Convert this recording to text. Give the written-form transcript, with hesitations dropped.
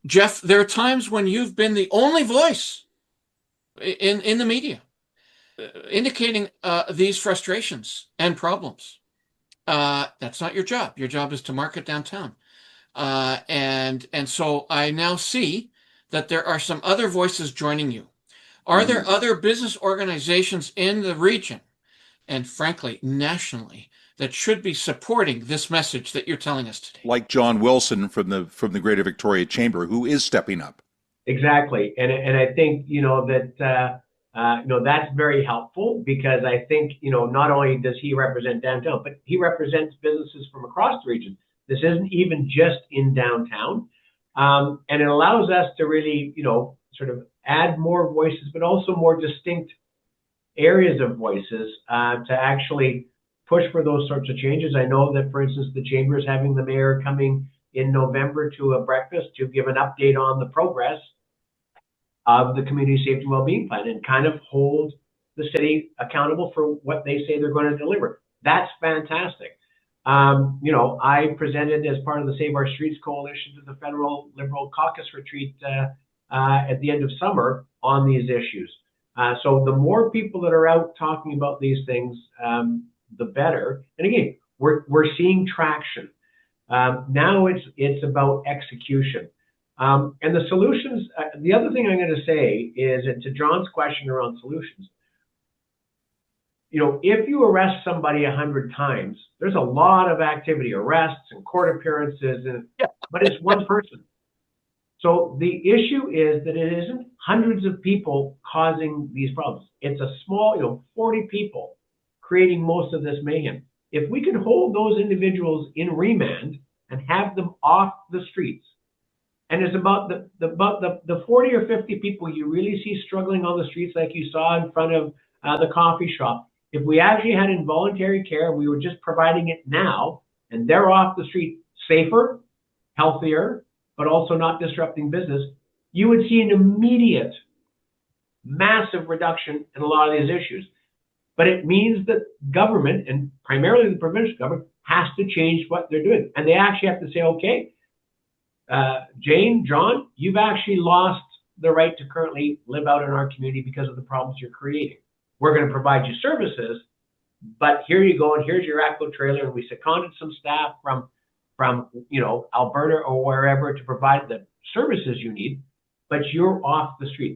Jeff, there are times when you've been the only voice in the media indicating these frustrations and problems. That's not your job. Your job is to market downtown. And so I now see that there are some other voices joining you. Are there other business organizations in the region, and frankly, nationally, that should be supporting this message that you're telling us today? Like John Wilson from the Greater Victoria Chamber, who is stepping up. Exactly, and I think that's very helpful, because I think not only does he represent downtown, but he represents businesses from across the region. This isn't even just in downtown, and it allows us to really sort of add more voices, but also more distinct areas of voices to actually push for those sorts of changes. I know that, for instance, the Chamber is having the mayor coming in November to a breakfast to give an update on the progress of the community safety and well-being plan and kind of hold the city accountable for what they say they're going to deliver. That's fantastic. I presented as part of the Save Our Streets Coalition to the Federal Liberal Caucus retreat at the end of summer on these issues. So the more people that are out talking about these things, the better. And again, we're seeing traction. Now it's about execution. And the solutions, the other thing I'm going to say is, and to John's question around solutions, if you arrest somebody 100 times, there's a lot of activity, arrests and court appearances, but it's one person. So the issue is that it isn't hundreds of people causing these problems. It's a small, 40 people creating most of this mayhem. If we could hold those individuals in remand and have them off the streets, and it's about the 40 or 50 people you really see struggling on the streets, like you saw in front of the coffee shop. If we actually had involuntary care, we were just providing it now, and they're off the street safer, healthier, but also not disrupting business, you would see an immediate, massive reduction in a lot of these issues. But it means that government, and primarily the provincial government, has to change what they're doing. And they actually have to say, okay, Jane, John, you've actually lost the right to currently live out in our community because of the problems you're creating. We're going to provide you services, but here you go, and here's your ACO trailer, and we seconded some staff from Alberta or wherever to provide the services you need, but you're off the street.